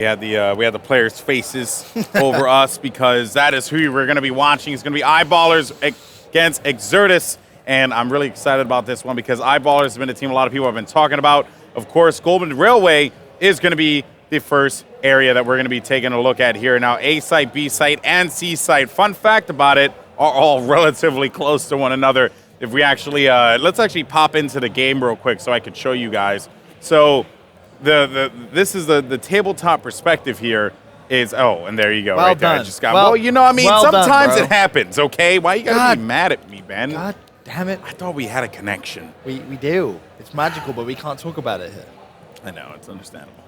We had the players' faces over us because that is who we're going to be watching. It's going to be Eyeballers against Exertus, and I'm really excited about this one because Eyeballers has been a team a lot of people have been talking about. Of course, Golden Railway is going to be the first area that we're going to be taking a look at here. Now, A site, B site, and C site, fun fact about it, are all relatively close to one another. If we actually, let's actually pop into the game real quick so I can show you guys. So, this is the tabletop perspective here is, oh, and there you go. Well right there. done. I just got, well, you know, I mean, sometimes done, it happens, okay? Why you gotta be mad at me, Ben? God damn it. I thought we had a connection. We do. It's magical, but we can't talk about it here. I know, it's understandable.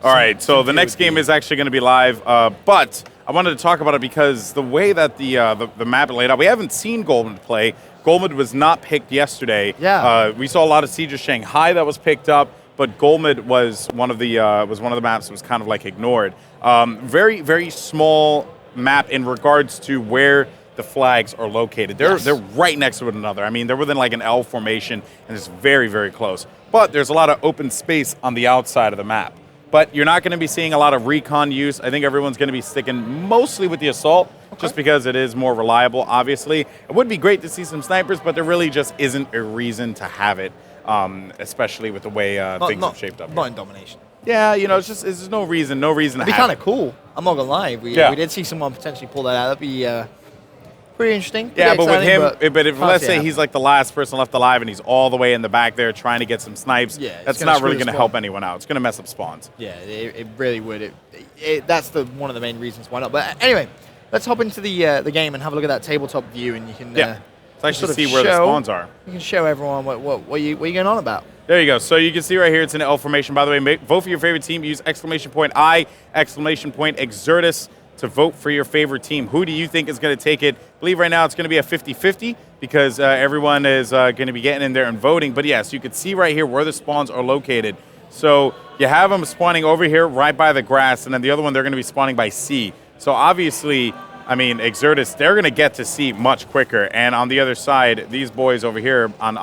All right, so the next game is actually going to be live, but I wanted to talk about it because the way that the map is laid out, we haven't seen Goldman play. Goldman was not picked yesterday. Yeah. We saw a lot of Siege of Shanghai that was picked up, but Goldman was one of the maps that was kind of like ignored. Very, very small map in regards to where the flags are located. They're right next to one another. I mean, they're within like an L formation, and it's very, very close. But there's a lot of open space on the outside of the map. But you're not going to be seeing a lot of recon use. I think everyone's going to be sticking mostly with the assault, just because it is more reliable, obviously. It would be great to see some snipers, but there really just isn't a reason to have it, especially with the way things have shaped up. Not in domination. Yeah, you know, it's just no reason to have it. It'd be kind of cool. I'm not going to lie. We did see someone potentially pull that out. That'd be pretty interesting. Yeah, but with him, but if let's say he's like the last person left alive and he's all the way in the back there trying to get some snipes, that's not really going to help anyone out. It's going to mess up spawns. Yeah, it really would. That's one of the main reasons why not. But anyway, let's hop into the game and have a look at that tabletop view, and you can let's actually see where the spawns are. You can show everyone what you going on about. There you go. So you can see right here, it's an L formation. By the way, vote for your favorite team. Use !I, Exertus to vote for your favorite team. Who do you think is going to take it? I believe right now it's going to be a 50-50 because everyone is going to be getting in there and voting. But yes, you can see right here where the spawns are located. So you have them spawning over here right by the grass, and then the other one, they're going to be spawning by C. So obviously, I mean, Exertus, they're going to get to C much quicker. And on the other side, these boys over here on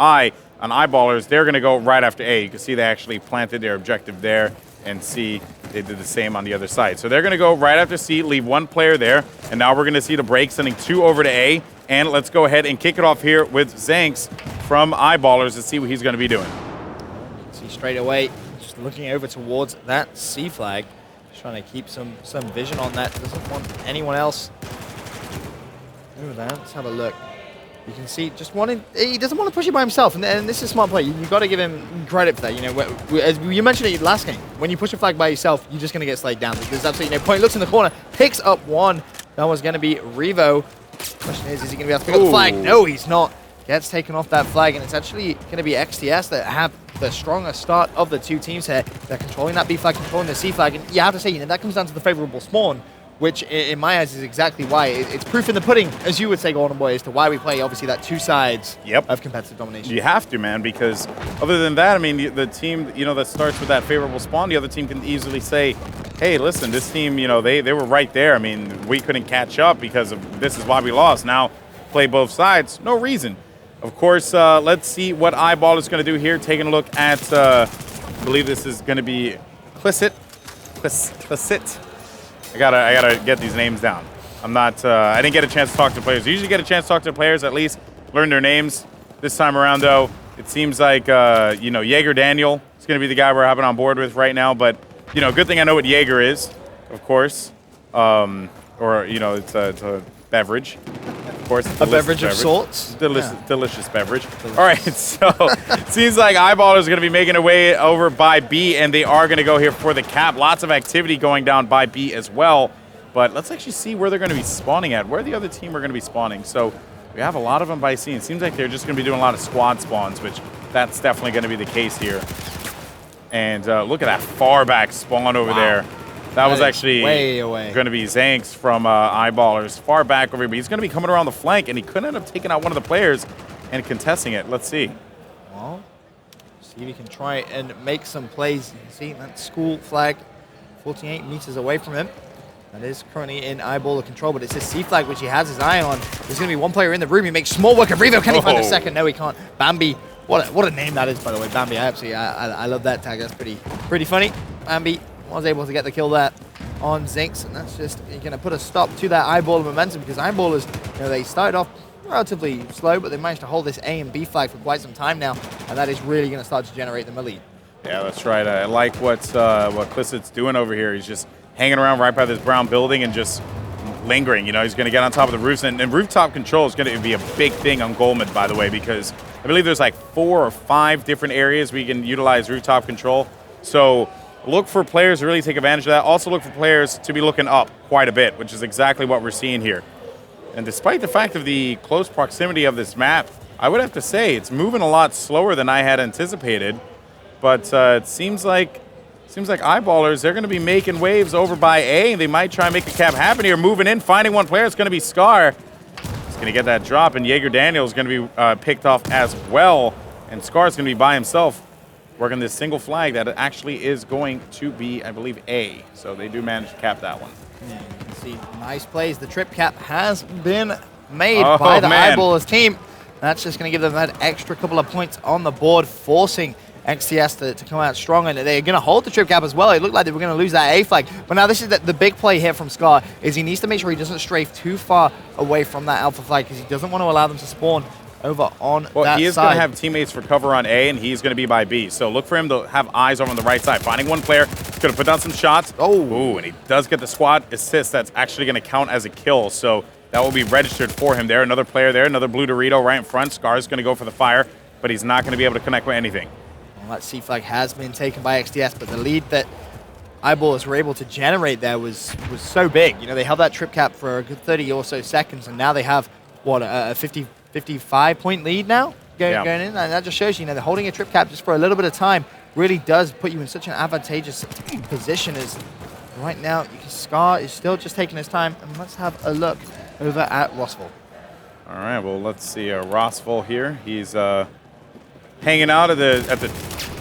Eyeballers, they're going to go right after A. You can see they actually planted their objective there. And C, they did the same on the other side. So they're going to go right after C, leave one player there, and now we're going to see the break, sending 2 over to A. And let's go ahead and kick it off here with Zanks from Eyeballers to see what he's going to be doing. See straight away, just looking over towards that C flag, just trying to keep some vision on that. Doesn't want anyone else over there. Let's have a look. You can see he doesn't want to push it by himself, and this is smart play. You've got to give him credit for that. You know, as you mentioned it last game, when you push a flag by yourself, you're just going to get slayed down. There's absolutely no point. Looks in the corner, picks up one. That was going to be Revo. Question is he going to be able to pick up the flag? No, he's not. Gets taken off that flag, and it's actually going to be XTS that have the stronger start of the two teams here. They're controlling that B flag, controlling the C flag, and you have to say, you know, that comes down to the favorable spawn, which in my eyes is exactly why. It's proof in the pudding, as you would say, Golden Boy, as to why we play, obviously, that two sides of competitive domination. You have to, man, because other than that, I mean, the team, you know, that starts with that favorable spawn, the other team can easily say, hey, listen, this team, you know, they were right there. I mean, we couldn't catch up because of this is why we lost. Now, play both sides. No reason. Of course, let's see what Eyeball is going to do here. Taking a look at, I believe this is going to be Clissit. I gotta get these names down. I'm not. I didn't get a chance to talk to players. I usually get a chance to talk to players, at least learn their names. This time around, though, it seems like you know, Jaeger Daniel is going to be the guy we're having on board with right now. But you know, good thing I know what Jaeger is, of course. Or you know, it's a beverage. Of course, a beverage of sorts. Delicious beverage. Delicious. All right, so seems like Eyeballers is going to be making their way over by B, and they are going to go here for the cap. Lots of activity going down by B as well. But let's actually see where they're going to be spawning at, where the other team are going to be spawning. So we have a lot of them by C. It seems like they're just going to be doing a lot of squad spawns, which that's definitely going to be the case here. And look at that far back spawn over there. That was actually going to be Zanks from Eyeballers. Far back over here, but he's going to be coming around the flank, and he could end up taking out one of the players and contesting it. Let's see. Well, see if he can try and make some plays. You can see that school flag 48 meters away from him. That is currently in Eyeballer control, but it's his C flag, which he has his eye on. There's going to be one player in the room. He makes small work of Revo. Can he find a second? No, he can't. Bambi. What a name that is, by the way. Bambi. I love that tag. That's pretty funny. Bambi was able to get the kill there. on Zinx, and that's just going to put a stop to that Eyeballer momentum, because Eyeballers, they started off relatively slow, but they managed to hold this A and B flag for quite some time now, and that is really going to start to generate them a lead. Yeah, that's right. I like what Clisset's doing over here. He's just hanging around right by this brown building and just lingering. He's going to get on top of the roofs, and rooftop control is going to be a big thing on Goldman, by the way, because I believe there's like 4 or 5 different areas we can utilize rooftop control. So look for players to really take advantage of that. Also look for players to be looking up quite a bit, which is exactly what we're seeing here. And despite the fact of the close proximity of this map, I would have to say it's moving a lot slower than I had anticipated. But it seems like Eyeballers, they're going to be making waves over by A. They might try and make a cap happen here. Moving in, finding one player. It's going to be Scar. He's going to get that drop, and Jaeger Daniel is going to be picked off as well. And Scar's going to be by himself working this single flag that actually is going to be, I believe, A. So they do manage to cap that one. Yeah, you can see nice plays. The trip cap has been made by the Eyeballers team. That's just going to give them that extra couple of points on the board, forcing XTS to come out strong, and they're going to hold the trip cap as well. It looked like they were going to lose that A flag. But now this is the big play here from Scar, is he needs to make sure he doesn't strafe too far away from that alpha flag, because he doesn't want to allow them to spawn over on that side. Well, he is going to have teammates for cover on A, and he's going to be by B. So look for him to have eyes over on the right side. Finding one player, he's going to put down some shots. Oh, and he does get the squad assist. That's actually going to count as a kill. So that will be registered for him there. Another player there, another blue Dorito right in front. Scar's going to go for the fire, but he's not going to be able to connect with anything. Well, that C flag has been taken by XTS, but the lead that Eyeballers were able to generate there was so big. They held that trip cap for a good 30 or so seconds, and now they have, what, a 55-point lead now going in? And that just shows you, they're holding a trip cap just for a little bit of time really does put you in such an advantageous position, as right now Scar is still just taking his time. And let's have a look over at Rossville. All right, well, let's see Rossville here. He's hanging out at the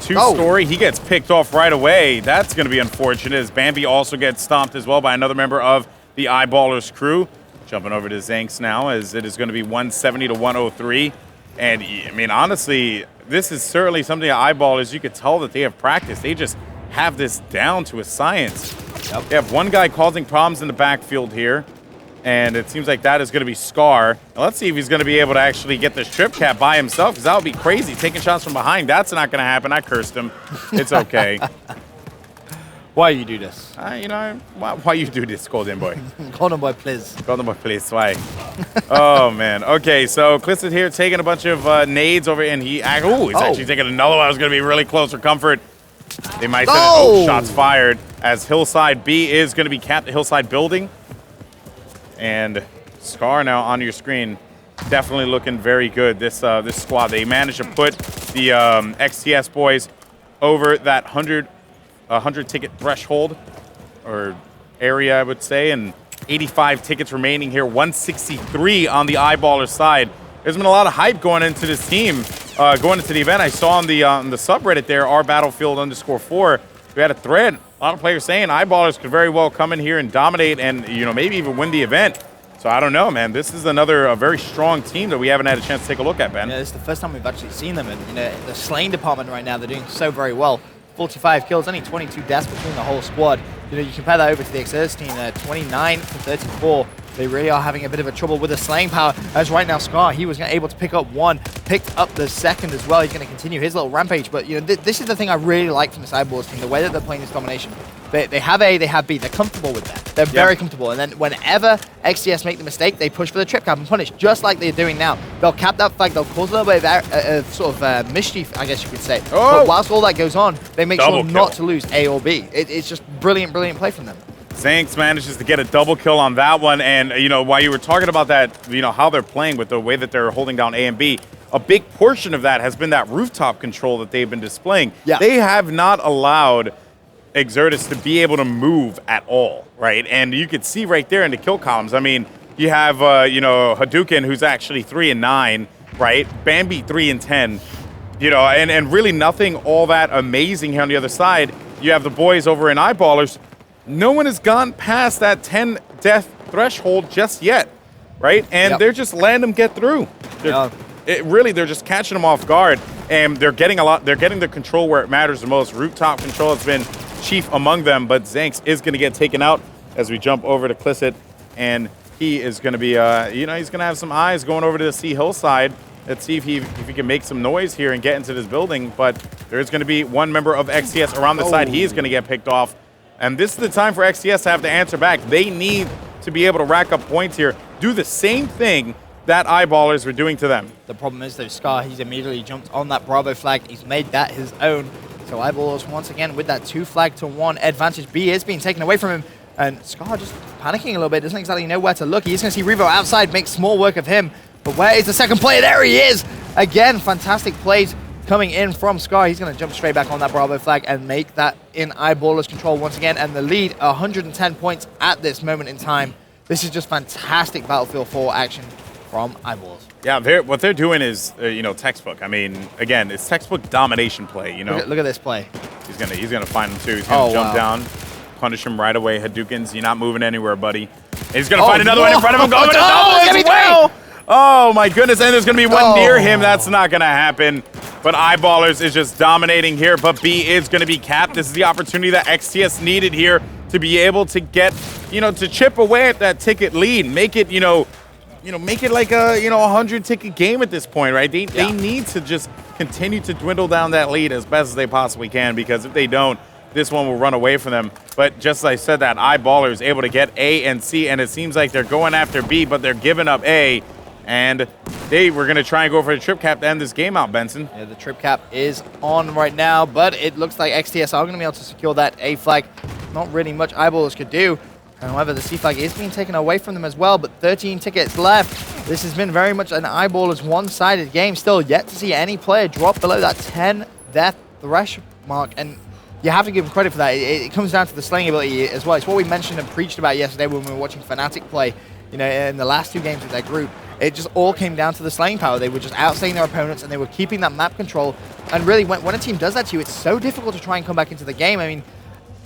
2-story. He gets picked off right away. That's going to be unfortunate, as Bambi also gets stomped as well by another member of the Eyeballers crew. Jumping over to Zanks now, as it is going to be 170 to 103. And, I mean, honestly, this is certainly something that Eyeballers, you could tell that they have practiced. They just have this down to a science. Yep. They have one guy causing problems in the backfield here, and it seems like that is going to be Scar. Now, let's see if he's going to be able to actually get this trip cap by himself, because that would be crazy. Taking shots from behind, that's not going to happen. I cursed him. It's okay. Why you do this? Why you do this, Golden Boy? Golden Boy, please. Golden Boy, please. Why? Oh, man. Okay, so Clisset here taking a bunch of nades over, and he's actually taking another one. I was going to be really close for comfort. They might say, shots fired, as Hillside B is going to be capped at Hillside building. And Scar now on your screen, definitely looking very good. This squad, they managed to put the XTS boys over that 100 ticket threshold or area, I would say, and 85 tickets remaining here. 163 on the Eyeballer side. There's been a lot of hype going into this team, going into the event. I saw on the subreddit there, rbattlefield_4, we had a thread. A lot of players saying Eyeballers could very well come in here and dominate, and maybe even win the event. So I don't know, man. This is a very strong team that we haven't had a chance to take a look at, Ben. Yeah, this is the first time we've actually seen them in the slaying department right now. They're doing so very well. 45 kills, only 22 deaths between the whole squad. You compare that over to the Exertus team, 29 to 34. They really are having a bit of a trouble with the slaying power. As right now, Scar, he was able to pick up one, picked up the second as well. He's going to continue his little rampage. But this is the thing I really like from this Eyeballers team, the way that they're playing this domination. They have A, they have B. They're comfortable with that. They're very comfortable. And then whenever XTS make the mistake, they push for the trip cap and punish, just like they're doing now. They'll cap that flag. They'll cause a little bit of mischief, I guess you could say. But whilst all that goes on, they make sure not to lose A or B. It's just brilliant, brilliant play from them. Zanks manages to get a double kill on that one. And, while you were talking about that, how they're playing with the way that they're holding down A and B, a big portion of that has been that rooftop control that they've been displaying. Yeah. They have not allowed Exertus to be able to move at all, right? And you could see right there in the kill columns. I mean, you have, Hadouken, who's actually 3 and 9, right? Bambi 3 and 10, and really nothing all that amazing here on the other side. You have the boys over in Eyeballers. No one has gone past that 10 death threshold just yet, right? And they're just letting them get through. They're just catching them off guard, and they're getting the control where it matters the most. Rooftop control has been chief among them, but Zanks is going to get taken out as we jump over to Clisset, and he is going to be, he's going to have some eyes going over to the Sea Hillside. Let's see if he can make some noise here and get into this building, but there's going to be one member of XTS around the side. He is going to get picked off, and this is the time for XTS to have to answer back. They need to be able to rack up points here, do the same thing that Eyeballers were doing to them. The problem is, though, Scar, he's immediately jumped on that Bravo flag. He's made that his own. So Eyeballers, once again, with that 2-flag-to-1 advantage. B is being taken away from him. And Scar just panicking a little bit. Doesn't exactly know where to look. He's going to see Revo outside, make small work of him. But where is the second player? There he is! Again, fantastic plays coming in from Scar. He's going to jump straight back on that Bravo flag and make that in Eyeballers' control once again. And the lead, 110 points at this moment in time. This is just fantastic Battlefield 4 action from Eyeballs. Yeah, what they're doing is, textbook. I mean, again, it's textbook domination play. Look at this play. He's gonna find him too. He's gonna jump down, punish him right away. Hadoukens, you're not moving anywhere, buddy. And he's gonna find another one in front of him. Going to double his way. Oh my goodness! And there's gonna be one near him. That's not gonna happen. But Eyeballers is just dominating here. But B is gonna be capped. This is the opportunity that XTS needed here to be able to get, to chip away at that ticket lead, make it, make it like a 100-ticket game at this point, right? They need to just continue to dwindle down that lead as best as they possibly can, because if they don't, this one will run away from them. But just as I said that, Eyeballer is able to get A and C, and it seems like they're going after B, but they're giving up A, and they were going to try and go for the trip cap to end this game out, Benson. Yeah, the trip cap is on right now, but it looks like XTS are going to be able to secure that A flag. Not really much Eyeballers could do. However, the C flag is being taken away from them as well, but 13 tickets left. This has been very much an Eyeballers one-sided game. Still yet to see any player drop below that 10 death thresh mark, and you have to give him credit for that. It comes down to the slaying ability as well. It's what we mentioned and preached about yesterday when we were watching Fnatic play, in the last 2 games with their group. It just all came down to the slaying power. They were just outslaying their opponents, and they were keeping that map control. And really, when a team does that to you, it's so difficult to try and come back into the game. I mean,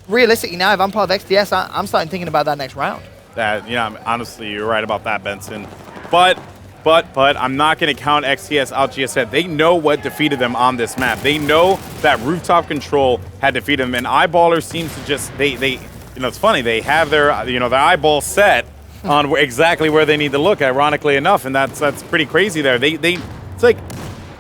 realistically now, if I'm part of XTS, I'm starting thinking about that next round. Honestly, you're right about that, Benson. But I'm not going to count XTS out just yet. They know what defeated them on this map. They know that rooftop control had defeated them, and Eyeballer seems to just, it's funny, they have their, their eyeball set on exactly where they need to look, ironically enough, and that's pretty crazy there. It's like,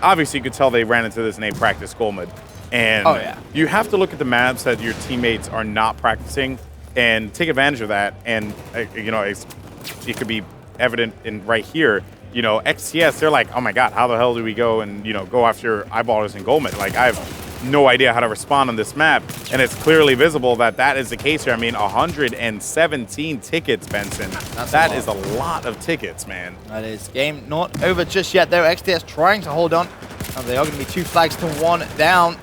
obviously you could tell they ran into this name practice Goldman. And you have to look at the maps that your teammates are not practicing and take advantage of that. And, it could be evident in right here. XTS, they're like, oh my God, how the hell do we go and, go after Eyeballers and Goldman? Like, I have no idea how to respond on this map. And it's clearly visible that is the case here. I mean, 117 tickets, Benson. That is a lot of tickets, man. That is. Game not over just yet, though. XTS trying to hold on. They are going to be 2 flags to 1 down.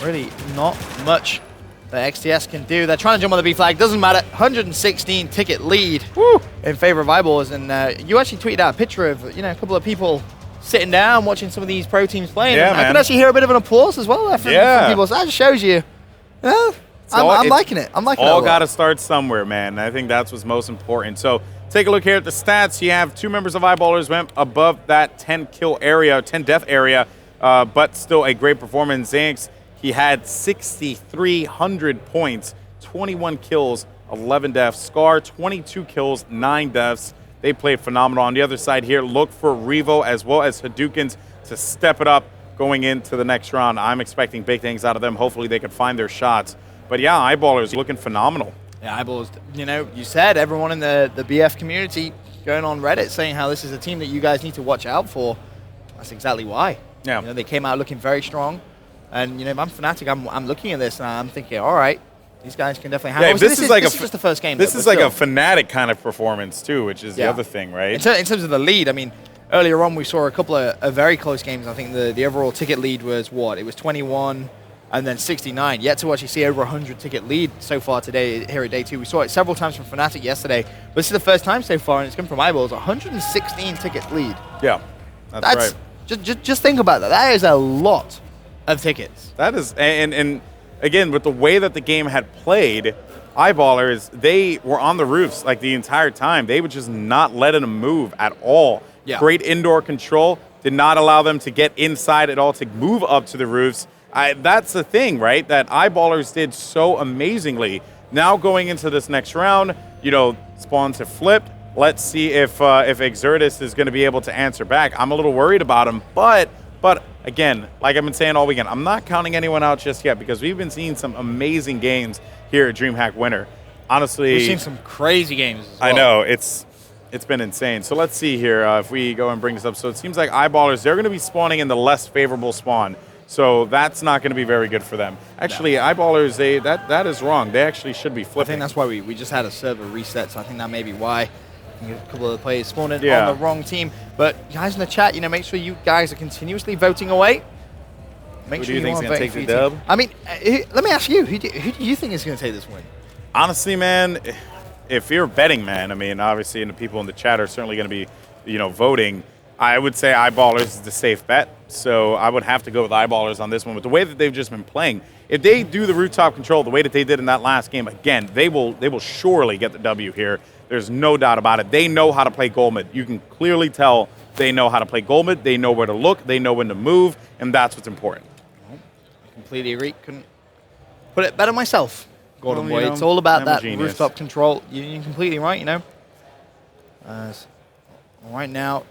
Really not much that XTS can do. They're trying to jump on the B flag. Doesn't matter. 116 ticket lead in favor of Eyeballs. And you actually tweeted out a picture of a couple of people sitting down watching some of these pro teams playing. Yeah, I could actually hear a bit of an applause as well from people. So that just shows you. I'm liking it. I'm liking it. All got to start somewhere, man. I think that's what's most important. So take a look here at the stats. You have 2 members of Eyeballers went above that 10 kill area, 10 death area. But still a great performance. Zanks, he had 6,300 points, 21 kills, 11 deaths. Scar, 22 kills, 9 deaths. They played phenomenal. On the other side here, look for Revo as well as Hadoukens to step it up going into the next round. I'm expecting big things out of them. Hopefully they can find their shots. But yeah, Eyeballers looking phenomenal. Yeah, Eyeballs, you said everyone in the BF community going on Reddit saying how this is a team that you guys need to watch out for. That's exactly why. Yeah. They came out looking very strong. And, if I'm Fnatic, I'm looking at this and I'm thinking, all right, these guys can definitely handle it. This is just the first game. This is like a Fnatic kind of performance, too, which is the other thing, right? In terms of the lead, I mean, earlier on we saw a couple of very close games. I think the overall ticket lead was what? It was 21 and then 69. Yet to actually see over 100 ticket lead so far today here at day 2. We saw it several times from Fnatic yesterday. But this is the first time so far, and it's come from Eyeballs, 116 ticket lead. Yeah, that's right. Just think about that. That is a lot of tickets. That is, and again, with the way that the game had played, Eyeballers, they were on the roofs like the entire time. They were just not letting them move at all. Yeah. Great indoor control, did not allow them to get inside at all, to move up to the roofs. That's the thing, right? That Eyeballers did so amazingly. Now going into this next round, you know, spawns have flipped. Let's see if Exertus is going to be able to answer back. I'm a little worried about him, but again, like I've been saying all weekend, I'm not counting anyone out just yet because we've been seeing some amazing games here at Dreamhack Winter. Honestly, we've seen some crazy games as well. I know, it's been insane. So let's see here if we go and bring this up. So it seems like Eyeballers, they're going to be spawning in the less favorable spawn. So that's not going to be very good for them. Actually, no. Eyeballers, that is wrong. They actually should be flipping. I think that's why we just had a server reset, so I think that may be why. A couple of the players spawned on the wrong team. But guys in the chat, you know, make sure you guys are continuously voting away. Make sure who do you think is going to take the dub? I mean, let me ask you, who do you think is going to take this win? Honestly, man, if you're a betting man, I mean, obviously, and the people in the chat are certainly going to be, you know, voting. I would say Eyeballers is the safe bet. So I would have to go with Eyeballers on this one. With the way that they've just been playing, if they do the rooftop control the way that they did in that last game, again, they will surely get the W here. There's no doubt about it. They know how to play goal mid. You can clearly tell they know how to play goal mid. They know where to look. They know when to move, and that's what's important. I completely agree. Couldn't put it better myself, Golden Boy. It's all about that rooftop control. You're completely right, you know. Right now,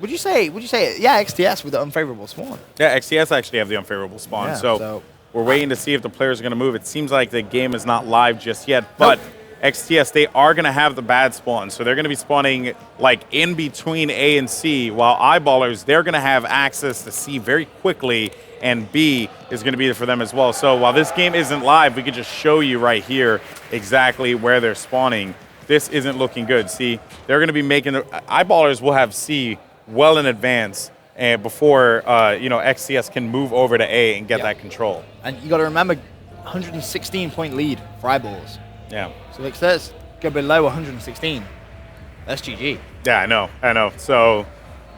would you say? Yeah, XTS with the unfavorable spawn. Yeah, XTS actually have the unfavorable spawn. Yeah, so we're waiting to see if the players are going to move. It seems like the game is not live just yet, but XTS, they are going to have the bad spawn. So they're going to be spawning like in between A and C, while Eyeballers, they're going to have access to C very quickly, and B is going to be there for them as well. So while this game isn't live, we could just show you right here exactly where they're spawning. This isn't looking good. See, they're going to be making the Eyeballers will have C well in advance and before you know, XTS can move over to A and get that control. And you got to remember, 116-point lead for Eyeballs. Yeah. So if Exertus go below 116, that's GG. Yeah, I know. So,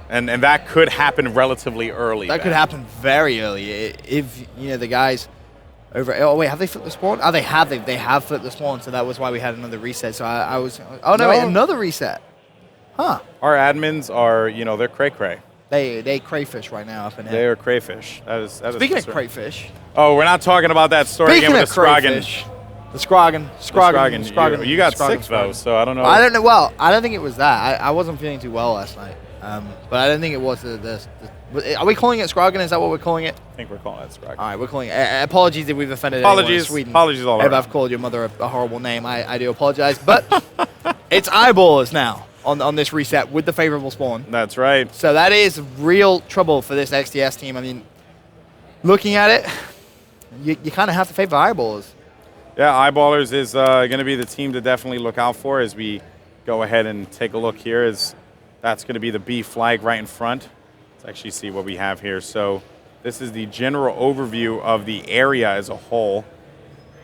and that could happen relatively early. That could happen very early if you know the guys over. Oh wait, have they flipped the spawn? Oh, they have flipped the spawn. So that was why we had another reset. So I was. Oh no, wait, another reset. Huh. Our admins are, you know, they're cray. They crayfish right now up in here. They are crayfish. That is Speaking of crayfish. Oh, we're not talking about that story again with the Scroggin. The Scroggin. You got 6 though, so I don't know. I don't know. Well, I don't think it was that. I wasn't feeling too well last night. But I don't think it was are we calling it Scroggin? Is that what we're calling it? I think we're calling it Scroggin. All right, we're calling it. Apologies if we've offended anyone in Sweden. Apologies all around. If I've called your mother a horrible name, I do apologize. But it's Eyeballers now on this reset with the favorable spawn. That's right. So that is real trouble for this XTS team. I mean, looking at it, you kind of have to favor Eyeballers. Yeah, Eyeballers is going to be the team to definitely look out for as we go ahead and take a look here. As that's going to be the B flag right in front. Let's actually see what we have here. So this is the general overview of the area as a whole,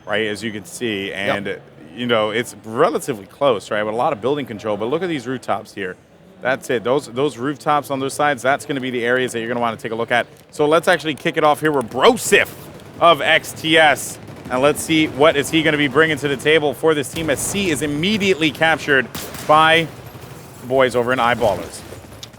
right, as you can see. And, you know, it's relatively close, right, with a lot of building control. But look at these rooftops here. That's it. Those rooftops on those sides, that's going to be the areas that you're going to want to take a look at. So let's actually kick it off here with Brosif of XTS. And let's see what is he going to be bringing to the table for this team as C is immediately captured by the boys over in Eyeballers.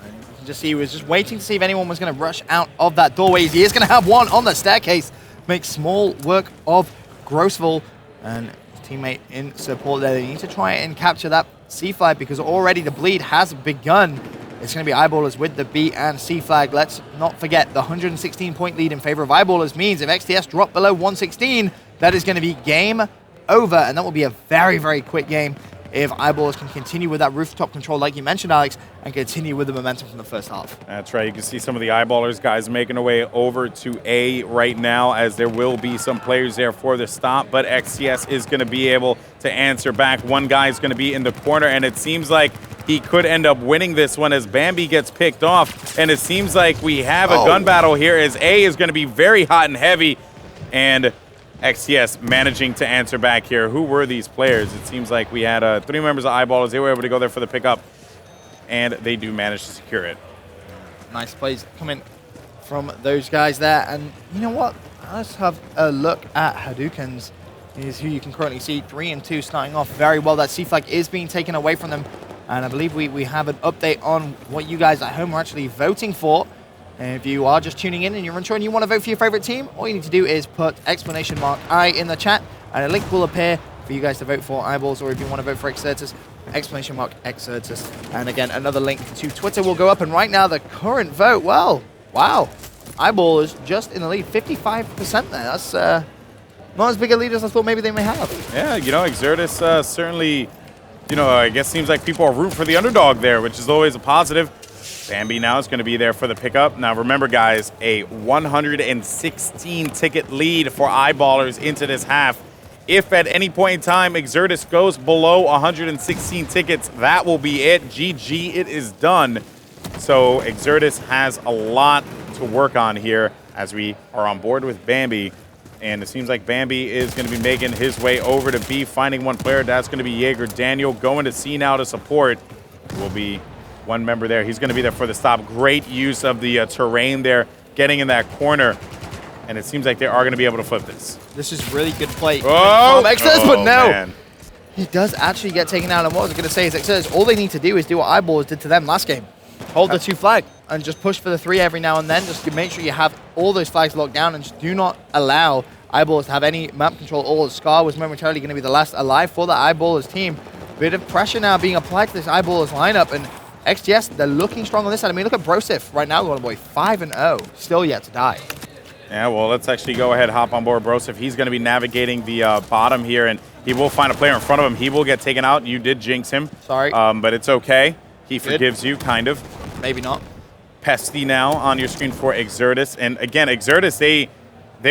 You can just see he was just waiting to see if anyone was going to rush out of that doorway. He is going to have one on the staircase. Makes small work of Grossville and his teammate in support there. They need to try and capture that C flag because already the bleed has begun. It's going to be Eyeballers with the B and C flag. Let's not forget the 116-point lead in favor of Eyeballers means if XTS drop below 116, that is going to be game over, and that will be a very, very quick game if Eyeballers can continue with that rooftop control like you mentioned, Alex, and continue with the momentum from the first half. That's right. You can see some of the Eyeballers guys making their way over to A right now as there will be some players there for the stop, but XTS is going to be able to answer back. One guy is going to be in the corner, and it seems like he could end up winning this one as Bambi gets picked off, and it seems like we have a gun battle here as A is going to be very hot and heavy, and XTS managing to answer back here. Who were these players? It seems like we had 3 members of Eyeballers. They were able to go there for the pickup, and they do manage to secure it. Nice plays coming from those guys there. And you know what? Let's have a look at Hadoukens, is who you can currently see 3 and 2 starting off very well. That C flag is being taken away from them. And I believe we have an update on what you guys at home are actually voting for. And if you are just tuning in and you're unsure and you want to vote for your favorite team, all you need to do is put !I in the chat, and a link will appear for you guys to vote for Eyeballs, or if you want to vote for Exertus, !Exertus. And again, another link to Twitter will go up. And right now, the current vote, well, wow. Eyeball is just in the lead, 55% there. That's not as big a lead as I thought maybe they may have. Yeah, you know, Exertus certainly, you know, I guess seems like people are rooting for the underdog there, which is always a positive. Bambi now is going to be there for the pickup. Now, remember, guys, a 116-ticket lead for Eyeballers into this half. If at any point in time Exertus goes below 116 tickets, that will be it. GG, it is done. So Exertus has a lot to work on here as we are on board with Bambi. And it seems like Bambi is going to be making his way over to B, finding one player. That's going to be Jaeger Daniel. Going to C now to support. Will be one member there. He's going to be there for the stop. Great use of the terrain there, getting in that corner. And it seems like they are going to be able to flip this. This is really good play from Exertus, but no. Man. He does actually get taken out. And what I was going to say is Exertus, all they need to do is do what Eyeballs did to them last game. Hold the 2 flag and just push for the 3 every now and then. Just to make sure you have all those flags locked down and just do not allow Eyeballs to have any map control. All Scar was momentarily going to be the last alive for the Eyeballers team. Bit of pressure now being applied to this Eyeballers lineup. And XTS, they're looking strong on this side. I mean, look at Brosif right now, little boy, 5-0, still yet to die. Yeah, well, let's actually go ahead, hop on board Brosif. He's going to be navigating the bottom here, and he will find a player in front of him. He will get taken out. You did jinx him. Sorry. But it's okay. He forgives you, kind of. Maybe not. Pesty now on your screen for Exertus. And again, Exertus, they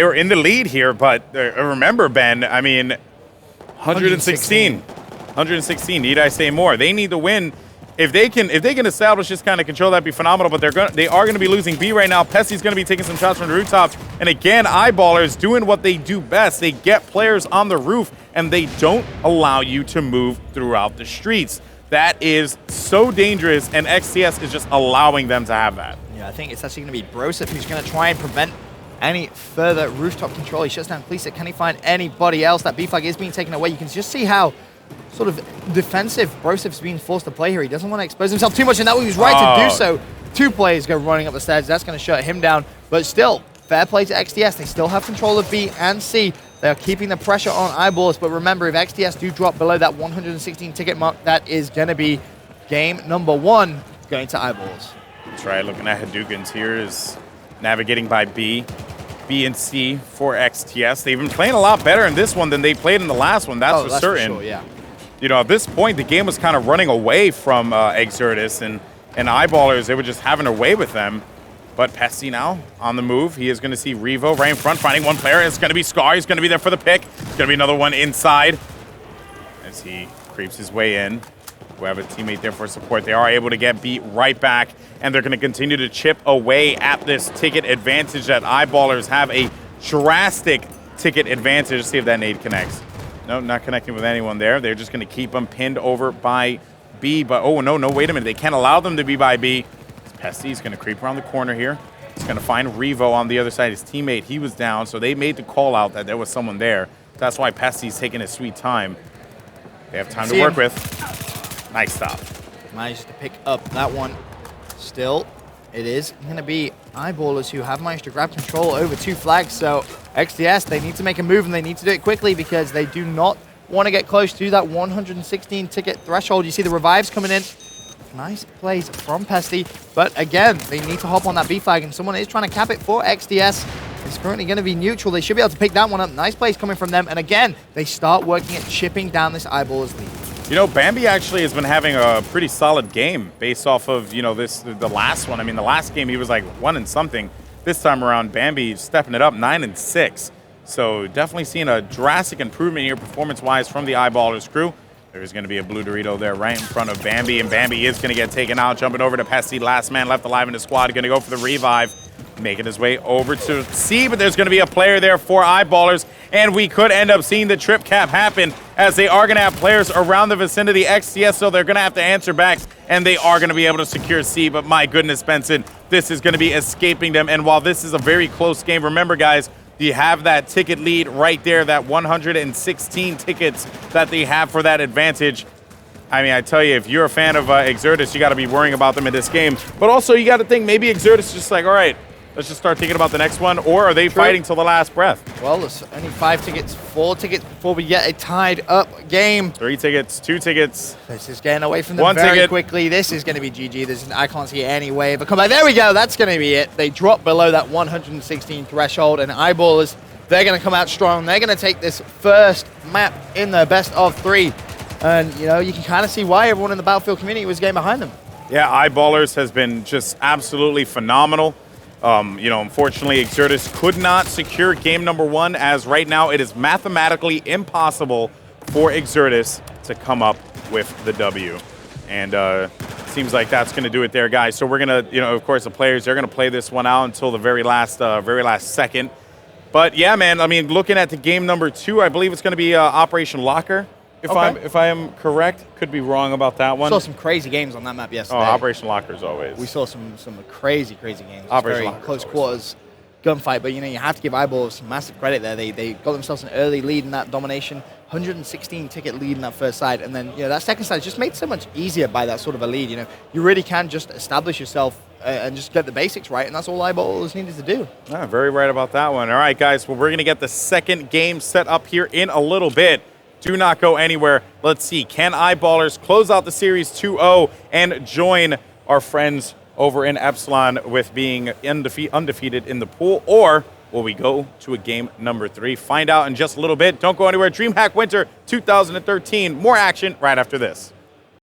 were in the lead here, but remember, Ben, I mean, 116. 116. Need I say more? They need to win. If they can establish this kind of control, that'd be phenomenal. But they are going to be losing B right now. Pesty's going to be taking some shots from the rooftop. And again, Eyeballers doing what they do best. They get players on the roof, and they don't allow you to move throughout the streets. That is so dangerous, and XTS is just allowing them to have that. Yeah, I think it's actually going to be Brosif who's going to try and prevent any further rooftop control. He shuts down Kleesa. Can he find anybody else? That B flag is being taken away. You can just see how sort of defensive Brosif's being forced to play here. He doesn't want to expose himself too much, and that was right to do so. 2 players go running up the stairs. That's going to shut him down. But still, fair play to XTS. They still have control of B and C. They're keeping the pressure on Eyeballs. But remember, if XTS do drop below that 116 ticket mark, that is going to be game number 1 going to Eyeballs. That's right. Looking at Hadoukens here is navigating by B. B and C for XTS. They've been playing a lot better in this one than they played in the last one. That's for certain. For sure, yeah. You know, at this point, the game was kind of running away from Exertus, and Eyeballers, they were just having their way with them. But Pesty now on the move. He is going to see Revo right in front, finding one player. It's going to be Scar. He's going to be there for the pick. It's going to be another one inside as he creeps his way in. We have a teammate there for support. They are able to get beat right back, and they're going to continue to chip away at this ticket advantage that Eyeballers have. A drastic ticket advantage. Let's see if that nade connects. No, not connecting with anyone there. They're just going to keep them pinned over by B. But, oh, no, wait a minute. They can't allow them to be by B. Pesty's going to creep around the corner here. He's going to find Revo on the other side. His teammate, he was down, so they made the call out that there was someone there. That's why Pesty's taking his sweet time. They have time to work with. Nice stop. Managed to pick up that one. Still, it is going to be Eyeballers who have managed to grab control over 2 flags. So XDS, they need to make a move, and they need to do it quickly because they do not want to get close to that 116 ticket threshold. You see the revives coming in. Nice plays from Pesty, but again, they need to hop on that B flag, and someone is trying to cap it for XDS. It's currently going to be neutral. They should be able to pick that one up. Nice plays coming from them, and again, they start working at chipping down this Eyeballers lead. You know, Bambi actually has been having a pretty solid game based off of, you know, the last one. I mean, the last game he was like 1 and something. This time around, Bambi stepping it up 9 and 6. So definitely seeing a drastic improvement here performance-wise from the Eyeballers crew. There's going to be a blue Dorito there right in front of Bambi, and Bambi is going to get taken out, jumping over to Pesty. Last man left alive in the squad, going to go for the revive, making his way over to C, but there's going to be a player there for Eyeballers, and we could end up seeing the trip cap happen as they are going to have players around the vicinity XTS, so they're going to have to answer back, and they are going to be able to secure C, but my goodness, Benson, this is going to be escaping them, and while this is a very close game, remember, guys, you have that ticket lead right there, that 116 tickets that they have for that advantage. I mean, I tell you, if you're a fan of Exertus, you got to be worrying about them in this game. But also, you got to think maybe Exertus is just like, all right, let's just start thinking about the next one. Or are they fighting till the last breath? Well, there's only 5 tickets, 4 tickets before we get a tied up game. 3 tickets, 2 tickets. This is getting away from them 1 very ticket. quickly. This is going to be GG. I can't see any way of a comeback. There we go. That's going to be it. They drop below that 116 threshold, and Eyeballers, they're going to come out strong. They're going to take this first map in the best of 3. And, you know, you can kind of see why everyone in the Battlefield community was getting behind them. Yeah, Eyeballers has been just absolutely phenomenal. You know, unfortunately, Exertus could not secure game number 1, as right now it is mathematically impossible for Exertus to come up with the W. And seems like that's going to do it there, guys. So we're going to, you know, of course, the players, they're going to play this one out until the very last second. But yeah, man, I mean, looking at the game number 2, I believe it's going to be Operation Locker. If I am correct, could be wrong about that one. We saw some crazy games on that map yesterday. Oh, Operation Locker as always. We saw some crazy games. Operation Very Locker close quarters gunfight, but you know, you have to give Eyeballs some massive credit there. They got themselves an early lead in that domination, 116 ticket lead in that first side, and then, you know, that second side is just made so much easier by that sort of a lead. You know, you really can just establish yourself and just get the basics right, and that's all Eyeballs needed to do. Yeah, very right about that one. All right, guys, well, we're going to get the second game set up here in a little bit. Do not go anywhere. Let's see, can Eyeballers close out the series 2-0 and join our friends over in Epsilon with being undefeated in the pool, or will we go to a game number 3? Find out in just a little bit. Don't go anywhere. Dreamhack Winter 2013. More action right after this.